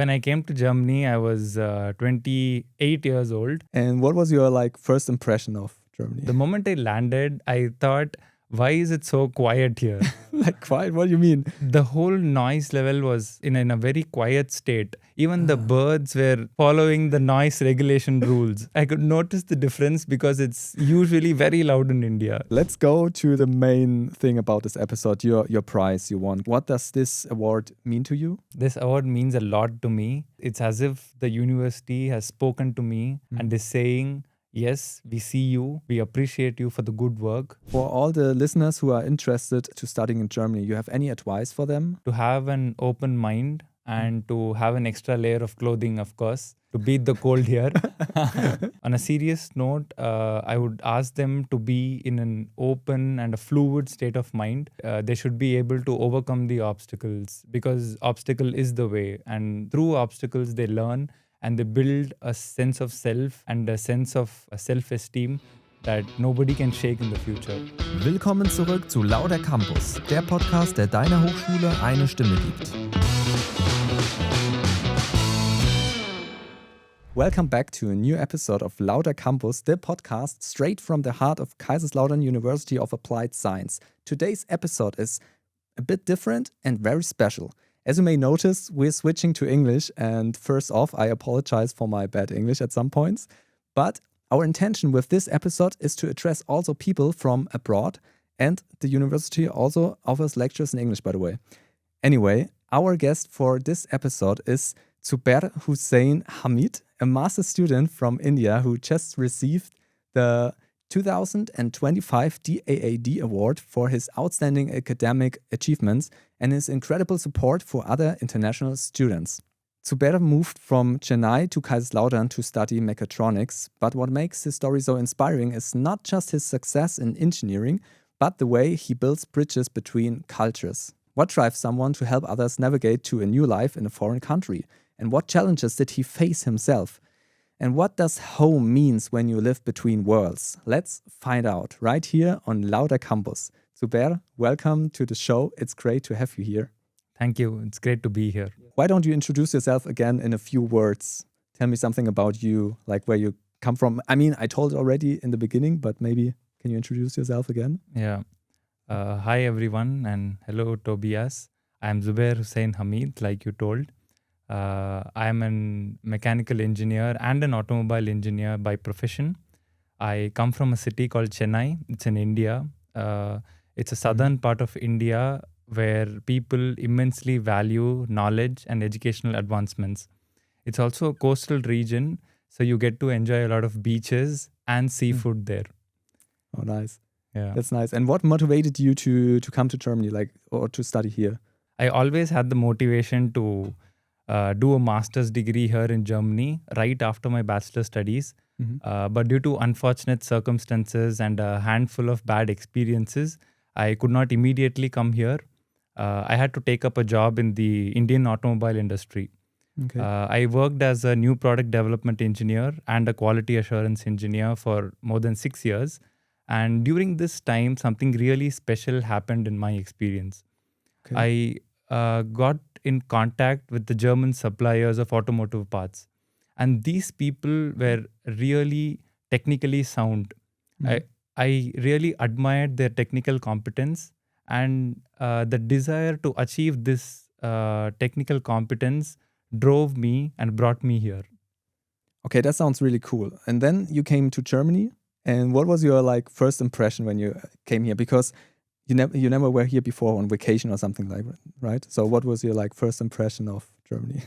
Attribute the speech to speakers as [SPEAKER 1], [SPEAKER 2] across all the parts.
[SPEAKER 1] When I came to Germany, I was 28 years old.
[SPEAKER 2] And what was your first impression of Germany?
[SPEAKER 1] The moment I landed, I thought, why is it so quiet here?
[SPEAKER 2] Quiet? What do you mean?
[SPEAKER 1] The whole noise level was in a very quiet state. Even the birds were following the noise regulation rules. I could notice the difference because it's usually very loud in India.
[SPEAKER 2] Let's go to the main thing about this episode, your prize you won. What does this award mean to you?
[SPEAKER 1] This award means a lot to me. It's as if the university has spoken to me and is saying, yes, we see you. We appreciate you for the good work.
[SPEAKER 2] For all the listeners who are interested to studying in Germany, you have any advice for them?
[SPEAKER 1] To have an open mind and to have an extra layer of clothing, of course, to beat the cold here. On a serious note, I would ask them to be in an open and a fluid state of mind. They should be able to overcome the obstacles because obstacle is the way. And through obstacles, they learn and they build a sense of self and a sense of self-esteem that nobody can shake in the future.
[SPEAKER 3] Willkommen zurück zu Lauter Campus, der Podcast, der deiner Hochschule eine Stimme gibt.
[SPEAKER 2] Welcome back to a new episode of Lauter Campus, the podcast straight from the heart of Kaiserslautern University of Applied Science. Today's episode is a bit different and very special. As you may notice, we're switching to English, and first off, I apologize for my bad English at some points. But our intention with this episode is to address also people from abroad, and the university also offers lectures in English, by the way. Anyway, our guest for this episode is Zubair Hussain Hamid, a master's student from India who just received the 2025 DAAD Award for his outstanding academic achievements and his incredible support for other international students. Zubair moved from Chennai to Kaiserslautern to study Mechatronics, but what makes his story so inspiring is not just his success in engineering, but the way he builds bridges between cultures. What drives someone to help others navigate to a new life in a foreign country? And what challenges did he face himself? And what does home means when you live between worlds? Let's find out right here on Lauter Campus. Zubair, welcome to the show. It's great to have you here.
[SPEAKER 1] Thank you. It's great to be here.
[SPEAKER 2] Why don't you introduce yourself again in a few words? Tell me something about you, like where you come from. I mean, I told it already in the beginning, but maybe can you introduce yourself again?
[SPEAKER 1] Yeah. Hi, everyone, and hello, Tobias. I'm Zubair Hussain Hamid, like you told. I'm a mechanical engineer and an automobile engineer by profession. I come from a city called Chennai. It's in India. It's a southern part of India where people immensely value knowledge and educational advancements. It's also a coastal region, so you get to enjoy a lot of beaches and seafood there.
[SPEAKER 2] Oh, nice.
[SPEAKER 1] Yeah.
[SPEAKER 2] That's nice. And what motivated you to come to Germany, or to study here?
[SPEAKER 1] I always had the motivation to do a master's degree here in Germany right after my bachelor studies. But due to unfortunate circumstances and a handful of bad experiences, I could not immediately come here. I had to take up a job in the Indian automobile industry.
[SPEAKER 2] Okay.
[SPEAKER 1] I worked as a new product development engineer and a quality assurance engineer for more than 6 years. And during this time, something really special happened in my experience.
[SPEAKER 2] Okay.
[SPEAKER 1] I got in contact with the German suppliers of automotive parts. And these people were really technically sound. I really admired their technical competence, and the desire to achieve this technical competence drove me and brought me here.
[SPEAKER 2] Okay, that sounds really cool. And then you came to Germany. And what was your first impression when you came here? Because you never were here before on vacation or something like that, right? So what was your first impression of Germany?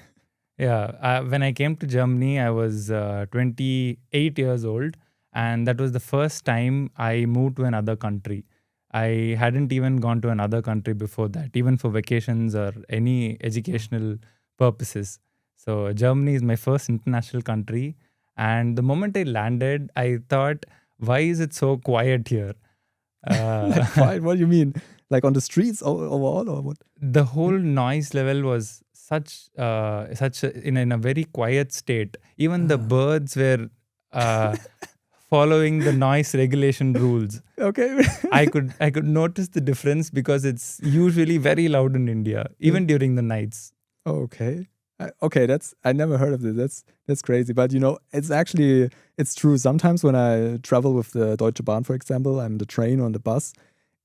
[SPEAKER 1] Yeah, when I came to Germany, I was 28 years old, and that was the first time I moved to another country. I hadn't even gone to another country before that, even for vacations or any educational purposes. So Germany is my first international country, and the moment I landed, I thought, why is it so quiet here?
[SPEAKER 2] Quiet? What do you mean? Like on the streets overall, or what?
[SPEAKER 1] The whole noise level was in a very quiet state. Even the birds were following the noise regulation rules.
[SPEAKER 2] Okay.
[SPEAKER 1] I could notice the difference because it's usually very loud in India, even during the nights.
[SPEAKER 2] Okay. Okay, I never heard of this. That's crazy. But it's true. Sometimes when I travel with the Deutsche Bahn, for example, I'm the train or on the bus,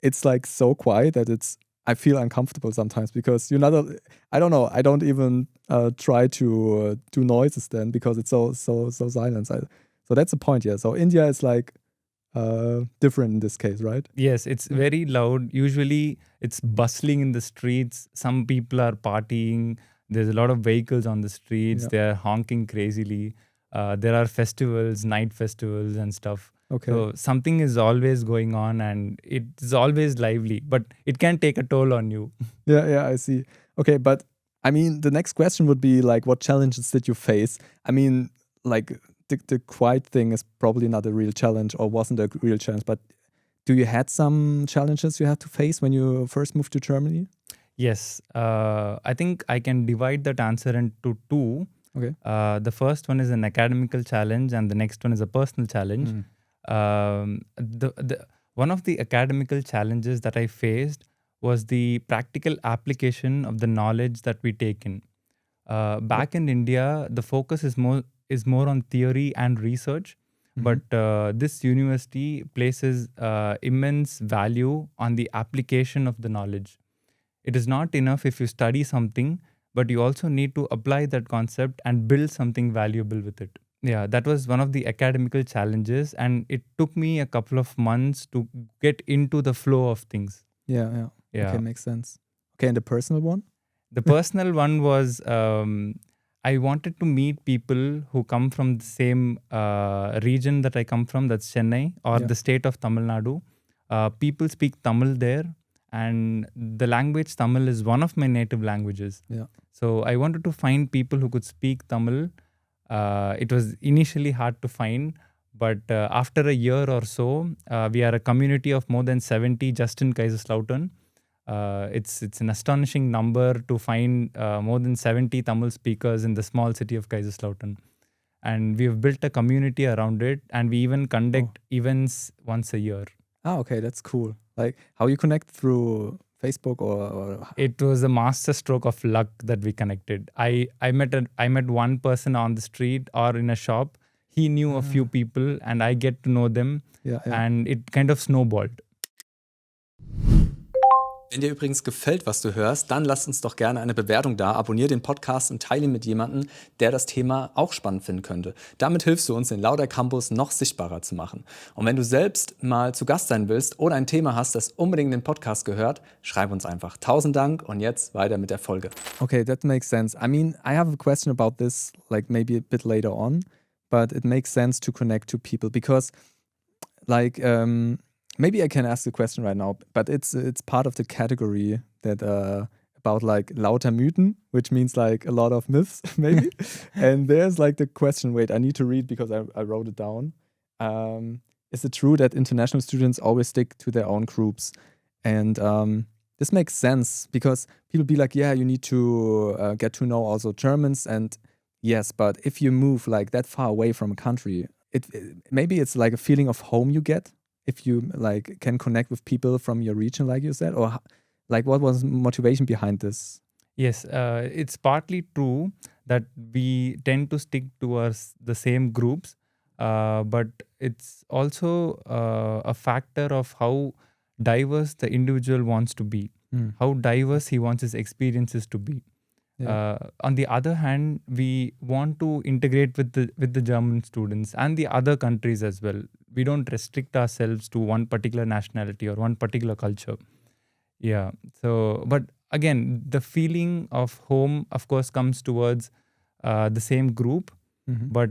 [SPEAKER 2] it's like so quiet that I feel uncomfortable sometimes because I don't know. I don't even try to do noises then because it's so silent. So that's the point. Yeah. So India is like different in this case, right?
[SPEAKER 1] Yes, it's very loud. Usually it's bustling in the streets. Some people are partying. There's a lot of vehicles on the streets.
[SPEAKER 2] Yeah.
[SPEAKER 1] They're honking crazily. There are festivals, night festivals and stuff.
[SPEAKER 2] Okay.
[SPEAKER 1] So something is always going on and it's always lively, but it can take a toll on you.
[SPEAKER 2] Yeah, I see. Okay, but I mean, the next question would be like, what challenges did you face? I mean, like the quiet thing is probably not a real challenge or wasn't a real challenge, but do you had some challenges you had to face when you first moved to Germany?
[SPEAKER 1] Yes, I think I can divide that answer into two.
[SPEAKER 2] Okay.
[SPEAKER 1] The first one is an academical challenge and the next one is a personal challenge. One of the academical challenges that I faced was the practical application of the knowledge that we take in. Back in India, the focus is more on theory and research, but this university places immense value on the application of the knowledge. It is not enough if you study something, but you also need to apply that concept and build something valuable with it. Yeah, that was one of the academical challenges, and it took me a couple of months to get into the flow of things.
[SPEAKER 2] Yeah. Okay, makes sense. Okay, and the personal one?
[SPEAKER 1] The personal one was I wanted to meet people who come from the same region that I come from, that's Chennai, or the state of Tamil Nadu. People speak Tamil there, and the language Tamil is one of my native languages.
[SPEAKER 2] Yeah.
[SPEAKER 1] So I wanted to find people who could speak Tamil. It was initially hard to find, but after a year or so, we are a community of more than 70 just in Kaiserslautern. It's an astonishing number to find more than 70 Tamil speakers in the small city of Kaiserslautern. And we've built a community around it, and we even conduct events once a year.
[SPEAKER 2] Okay, that's cool. Like how you connect through Facebook or
[SPEAKER 1] It was a master stroke of luck that we connected. I met one person on the street or in a shop. He knew a few people and I get to know them.
[SPEAKER 2] Yeah.
[SPEAKER 1] And it kind of snowballed.
[SPEAKER 2] Wenn dir übrigens gefällt, was du hörst, dann lass uns doch gerne eine Bewertung da, abonniere den Podcast und teile ihn mit jemandem, der das Thema auch spannend finden könnte. Damit hilfst du uns, den Lauter Campus noch sichtbarer zu machen. Und wenn du selbst mal zu Gast sein willst oder ein Thema hast, das unbedingt in den Podcast gehört, schreib uns einfach. 1000 Dank und jetzt weiter mit der Folge. Okay, that makes sense. I mean, I have a question about this, like maybe a bit later on, but it makes sense to connect to people because, like, maybe I can ask the question right now, but it's part of the category that about like Lauter Mythen, which means like a lot of myths, maybe. And there's like the question, wait, I need to read because I wrote it down. Is it true that international students always stick to their own groups? And this makes sense because people be like, yeah, you need to get to know also Germans. And yes, but if you move like that far away from a country, maybe it's like a feeling of home you get. If you like can connect with people from your region, like you said, or like what was motivation behind this?
[SPEAKER 1] Yes, it's partly true that we tend to stick towards the same groups, but it's also a factor of how diverse the individual wants to be, how diverse he wants his experiences to be. Yeah. On the other hand, we want to integrate with the German students and the other countries as well. We don't restrict ourselves to one particular nationality or one particular culture. Yeah. So, but again, the feeling of home, of course, comes towards the same group. But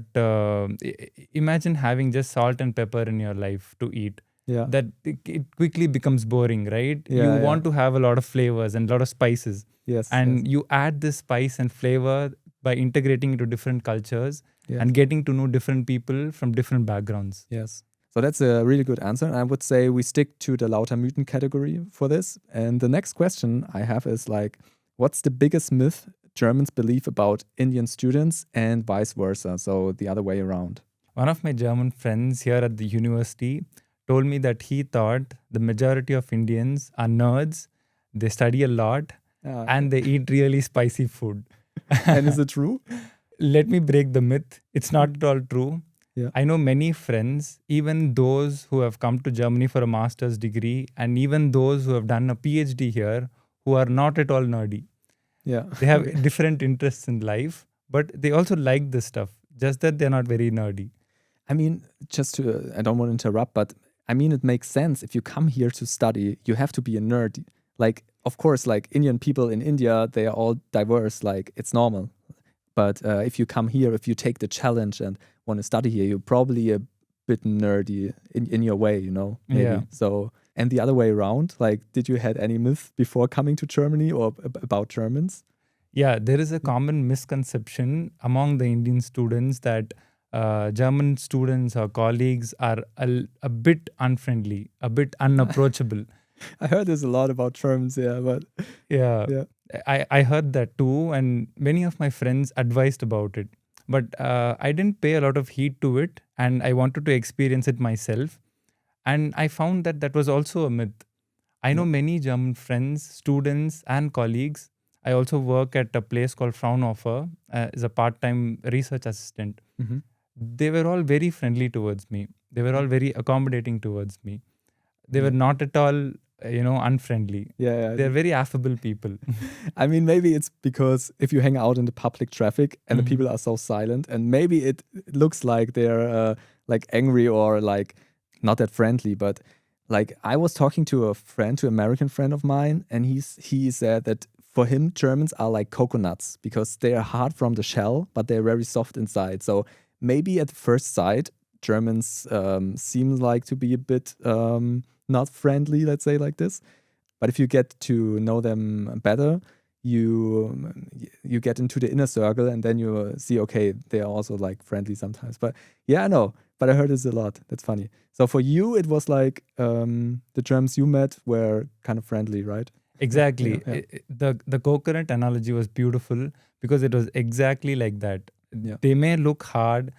[SPEAKER 1] imagine having just salt and pepper in your life to eat. Yeah. That it quickly becomes boring, right? Yeah, you want to have a lot of flavors and a lot of spices.
[SPEAKER 2] Yes.
[SPEAKER 1] And you add this spice and flavor by integrating into different cultures and getting to know different people from different backgrounds.
[SPEAKER 2] Yes. So that's a really good answer. I would say we stick to the Lauter Mythen category for this. And the next question I have is like, what's the biggest myth Germans believe about Indian students and vice versa? So the other way around.
[SPEAKER 1] One of my German friends here at the university told me that he thought the majority of Indians are nerds, they study a lot, and they eat really spicy food.
[SPEAKER 2] And is it true?
[SPEAKER 1] Let me break the myth. It's not at all true.
[SPEAKER 2] Yeah.
[SPEAKER 1] I know many friends, even those who have come to Germany for a master's degree, and even those who have done a PhD here, who are not at all nerdy.
[SPEAKER 2] Yeah.
[SPEAKER 1] They have different interests in life, but they also like this stuff, just that they're not very nerdy.
[SPEAKER 2] I mean, I don't want to interrupt, but I mean, it makes sense. If you come here to study, you have to be a nerd. Like, of course, like Indian people in India, they are all diverse, like it's normal. But if you come here, if you take the challenge and want to study here, you're probably a bit nerdy in your way, you know? Maybe.
[SPEAKER 1] Yeah.
[SPEAKER 2] So, and the other way around, like, did you had any myth before coming to Germany or about Germans?
[SPEAKER 1] Yeah, there is a common misconception among the Indian students that German students or colleagues are a bit unfriendly, a bit unapproachable.
[SPEAKER 2] I heard this a lot about Germans, yeah, but
[SPEAKER 1] Yeah. I heard that too, and many of my friends advised about it. But I didn't pay a lot of heed to it, and I wanted to experience it myself. And I found that that was also a myth. I know many German friends, students, and colleagues. I also work at a place called Fraunhofer as a part-time research assistant.
[SPEAKER 2] Mhm.
[SPEAKER 1] They were all very friendly towards me. They were all very accommodating towards me. They were not at all, unfriendly.
[SPEAKER 2] Yeah.
[SPEAKER 1] They're very affable people.
[SPEAKER 2] I mean, maybe it's because if you hang out in the public traffic and the people are so silent, and maybe it looks like they're like angry or like not that friendly. But like I was talking to an American friend of mine, and he said that for him Germans are like coconuts because they are hard from the shell, but they're very soft inside. So maybe at first sight, Germans seem like to be a bit not friendly, let's say like this. But if you get to know them better, you get into the inner circle, and then you see, okay, they are also like friendly sometimes. But yeah, I know. But I heard this a lot. That's funny. So for you, it was like the Germans you met were kind of friendly, right?
[SPEAKER 1] Exactly.
[SPEAKER 2] Yeah.
[SPEAKER 1] The coconut analogy was beautiful because it was exactly like that.
[SPEAKER 2] Yeah.
[SPEAKER 1] They may look hard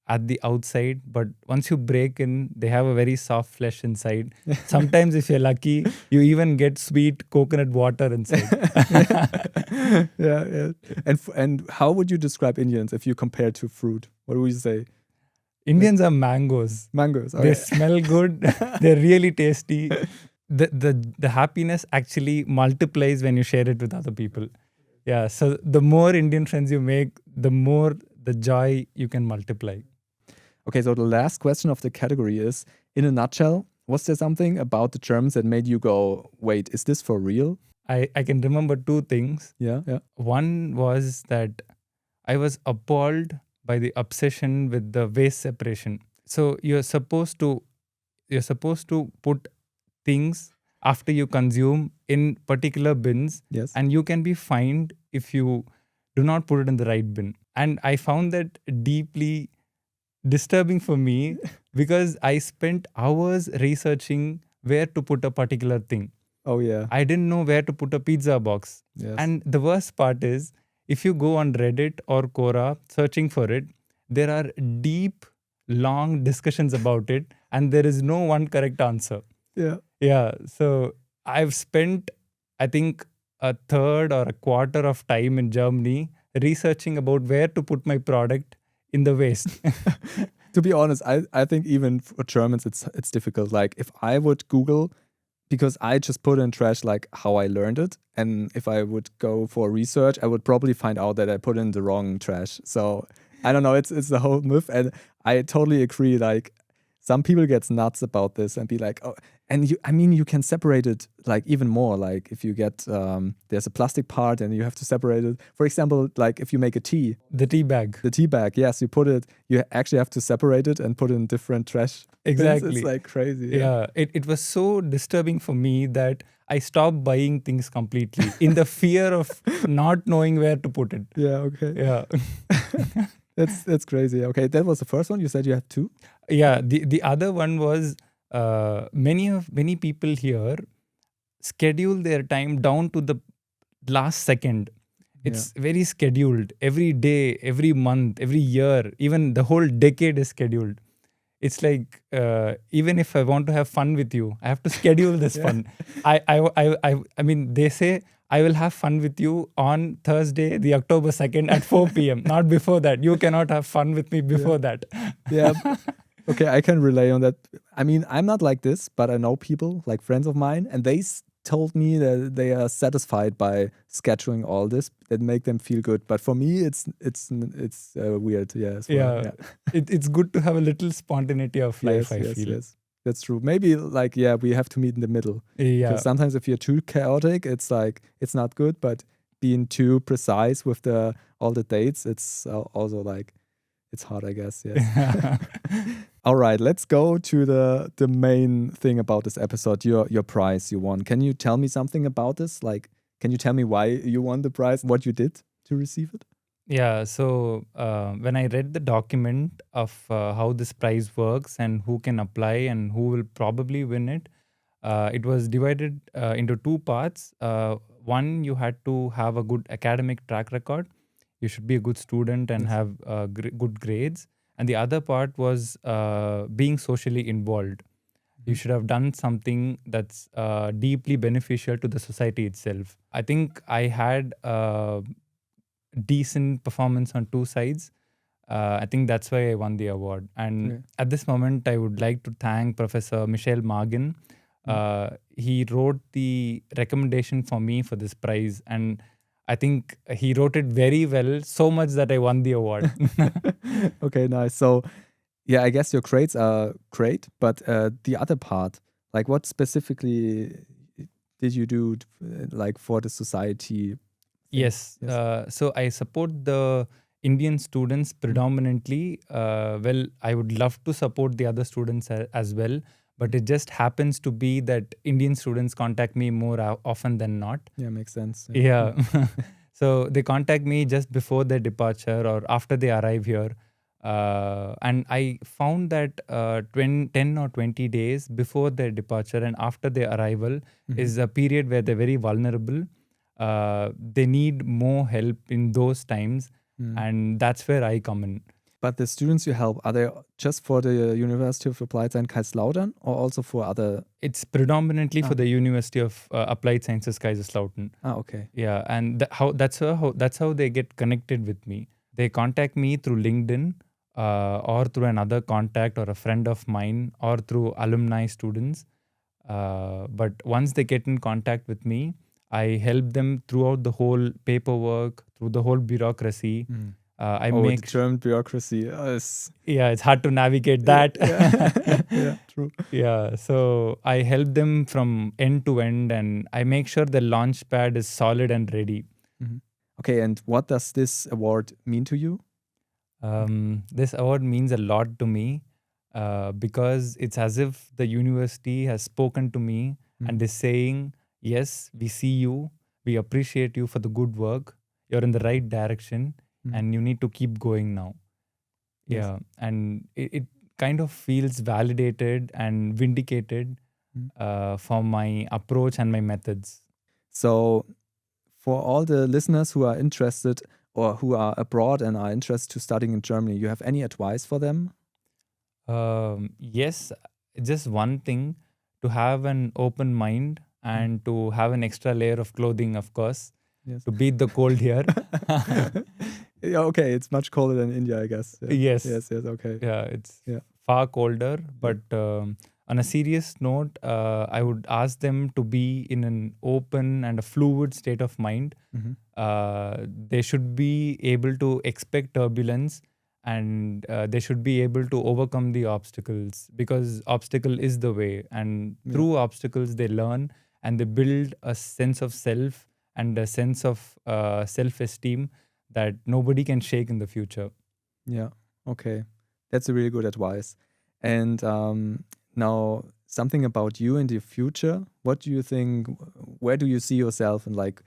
[SPEAKER 1] at the outside, but once you break in, they have a very soft flesh inside. Sometimes, if you're lucky, you even get sweet coconut water inside.
[SPEAKER 2] Yeah. And how would you describe Indians if you compare to fruit? What would you say?
[SPEAKER 1] Indians are mangoes.
[SPEAKER 2] Mangoes.
[SPEAKER 1] They smell good. They're really tasty. The happiness actually multiplies when you share it with other people. Yeah. So the more Indian friends you make, the more the joy you can multiply.
[SPEAKER 2] Okay, so the last question of the category is, in a nutshell, was there something about the Germans that made you go, wait, is this for real?
[SPEAKER 1] I can remember two things.
[SPEAKER 2] Yeah.
[SPEAKER 1] One was that I was appalled by the obsession with the waste separation. So you're supposed to put things after you consume in particular bins,
[SPEAKER 2] Yes.
[SPEAKER 1] and you can be fined if you do not put it in the right bin. And I found that deeply disturbing for me because I spent hours researching where to put a particular thing.
[SPEAKER 2] Oh yeah.
[SPEAKER 1] I didn't know where to put a pizza box.
[SPEAKER 2] Yes.
[SPEAKER 1] And the worst part is, if you go on Reddit or Quora searching for it, there are deep, long discussions about it, and there is no one correct answer.
[SPEAKER 2] Yeah.
[SPEAKER 1] Yeah. So I've spent, I think, a third or a quarter of time in Germany researching about where to put my product in the waste.
[SPEAKER 2] To be honest, I think even for Germans it's difficult. Like if I would Google, because I just put in trash like how I learned it, and if I would go for research, I would probably find out that I put in the wrong trash. So I don't know, it's the whole myth, and I totally agree. Like some people get nuts about this and be like, oh, and you can separate it like even more. Like if you get there's a plastic part and you have to separate it. For example, like if you make a tea,
[SPEAKER 1] The tea bag.
[SPEAKER 2] yes, you actually have to separate it and put it in different trash bins.
[SPEAKER 1] Exactly.
[SPEAKER 2] It's like crazy.
[SPEAKER 1] Yeah, it was so disturbing for me that I stopped buying things completely in the fear of not knowing where to put it.
[SPEAKER 2] Yeah, okay.
[SPEAKER 1] Yeah.
[SPEAKER 2] That's crazy. Okay, that was the first one. You said you had two?
[SPEAKER 1] Yeah, the other one was many people here schedule their time down to the last second. It's very scheduled. Every day, every month, every year, even the whole decade is scheduled. it's like even if I want to have fun with you, I have to schedule this fun. I mean, they say I will have fun with you on Thursday, the October 2nd at 4 p.m. Not before that. You cannot have fun with me before that.
[SPEAKER 2] Yeah. Okay, I can relay on that. I mean, I'm not like this, but I know people, like friends of mine, and they told me that they are satisfied by scheduling all this that make them feel good. But for me, it's weird. Yeah, as well.
[SPEAKER 1] Yeah. It's good to have a little spontaneity of life, I feel.
[SPEAKER 2] Yes. That's true. Maybe like, yeah, we have to meet in the middle.
[SPEAKER 1] Yeah.
[SPEAKER 2] Because sometimes if you're too chaotic, it's like, it's not good. But being too precise with all the dates, it's also like, it's hard, I guess. Yes. All right, let's go to the main thing about this episode, your prize you won. Can you tell me something about this? Like, can you tell me why you won the prize, what you did to receive it?
[SPEAKER 1] Yeah, so when I read the document of how this prize works and who can apply and who will probably win it, it was divided into two parts. One, you had to have a good academic track record. You should be a good student and have good grades. And the other part was being socially involved. You should have done something that's deeply beneficial to the society itself. I think I had decent performance on two sides. I think that's why I won the award. And at this moment, I would like to thank Professor Michel Margin. He wrote the recommendation for me for this prize, and I think he wrote it very well, so much that I won the award.
[SPEAKER 2] Okay, nice. So, yeah, I guess your grades are great, but the other part, like what specifically did you do like for the society?
[SPEAKER 1] Yes. So I support the Indian students predominantly. Well, I would love to support the other students as well, but it just happens to be that Indian students contact me more often than not.
[SPEAKER 2] Yeah, makes sense.
[SPEAKER 1] Yeah. So they contact me just before their departure or after they arrive here. And I found that 10 or 20 days before their departure and after their arrival is a period where they're very vulnerable. They need more help in those times. And that's where I come in.
[SPEAKER 2] But the students you help, are they just for the University of Applied Science Kaiserslautern or also for other?
[SPEAKER 1] It's predominantly for the University of Applied Sciences Kaiserslautern.
[SPEAKER 2] Okay.
[SPEAKER 1] Yeah, and that's how they get connected with me. They contact me through LinkedIn or through another contact or a friend of mine or through alumni students. But once they get in contact with me, I help them throughout the whole paperwork, through the whole bureaucracy.
[SPEAKER 2] The German bureaucracy.
[SPEAKER 1] Yeah, it's hard to navigate that.
[SPEAKER 2] Yeah, true.
[SPEAKER 1] Yeah, so I help them from end to end and I make sure the launch pad is solid and ready.
[SPEAKER 2] Okay, and what does this award mean to you?
[SPEAKER 1] This award means a lot to me because it's as if the university has spoken to me and is saying, yes, we see you, we appreciate you for the good work, you're in the right direction and you need to keep going now.
[SPEAKER 2] Yes.
[SPEAKER 1] Yeah, and it kind of feels validated and vindicated for my approach and my methods.
[SPEAKER 2] So for all the listeners who are interested or who are abroad and are interested to studying in Germany, you have any advice for them?
[SPEAKER 1] Yes, just one thing, to have an open mind and to have an extra layer of clothing, of course, to beat the cold here.
[SPEAKER 2] Yeah, okay, it's much colder than India, I guess. Yeah.
[SPEAKER 1] Yes,
[SPEAKER 2] okay.
[SPEAKER 1] Yeah, it's far colder. But on a serious note, I would ask them to be in an open and a fluid state of mind. They should be able to expect turbulence and they should be able to overcome the obstacles because obstacle is the way. And through obstacles, they learn and they build a sense of self and a sense of self-esteem that nobody can shake in the future.
[SPEAKER 2] Yeah, okay. That's a really good advice. And now something about you in the future. What do you think, where do you see yourself in like,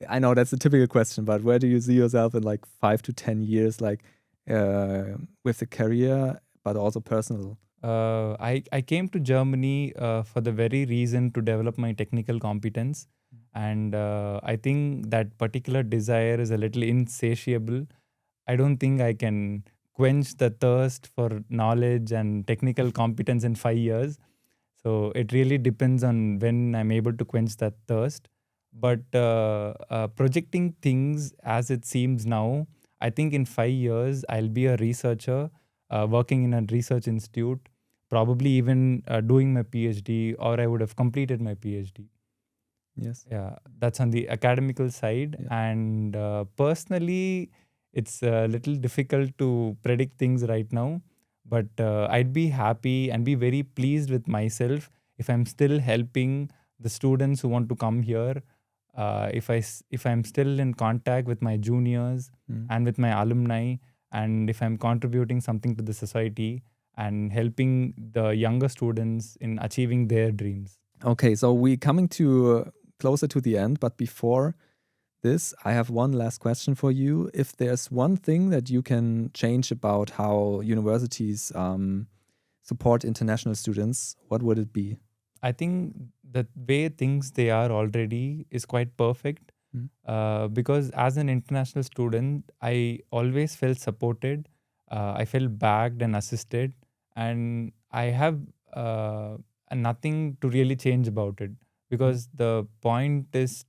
[SPEAKER 2] I know that's a typical question, but where do you see yourself in like 5 to 10 years, like with the career, but also personal?
[SPEAKER 1] I came to Germany for the very reason to develop my technical competence. And I think that particular desire is a little insatiable. I don't think I can quench the thirst for knowledge and technical competence in 5 years. So it really depends on when I'm able to quench that thirst. But projecting things as it seems now, I think in 5 years, I'll be a researcher working in a research institute, probably even doing my PhD, or I would have completed my PhD.
[SPEAKER 2] Yes.
[SPEAKER 1] Yeah, that's on the academical side.
[SPEAKER 2] Yeah.
[SPEAKER 1] And personally, it's a little difficult to predict things right now. But I'd be happy and be very pleased with myself if I'm still helping the students who want to come here. If I'm still in contact with my juniors and with my alumni, and if I'm contributing something to the society and helping the younger students in achieving their dreams.
[SPEAKER 2] Okay, so we're coming to closer to the end, but before this, I have one last question for you. If there's one thing that you can change about how universities support international students, what would it be?
[SPEAKER 1] I think the way things they are already is quite perfect because as an international student, I always felt supported. I felt backed and assisted, and I have nothing to really change about it because the point is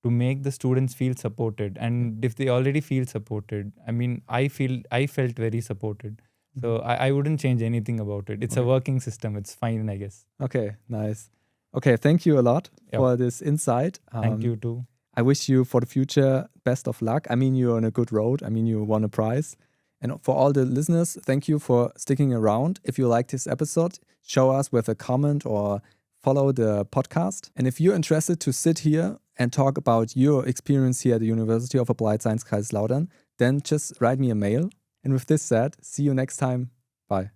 [SPEAKER 1] to make the students feel supported, and if they already feel supported, I mean, I felt very supported. So I wouldn't change anything about it. It's a working system. It's fine, I guess.
[SPEAKER 2] Okay, nice. Okay, thank you a lot
[SPEAKER 1] Yep.
[SPEAKER 2] for this insight.
[SPEAKER 1] Thank you too.
[SPEAKER 2] I wish you for the future best of luck. I mean, you're on a good road. I mean, you won a prize. And for all the listeners, thank you for sticking around. If you liked this episode, show us with a comment or follow the podcast. And if you're interested to sit here and talk about your experience here at the University of Applied Science Kaiserslautern, then just write me a mail. And with this said, see you next time. Bye.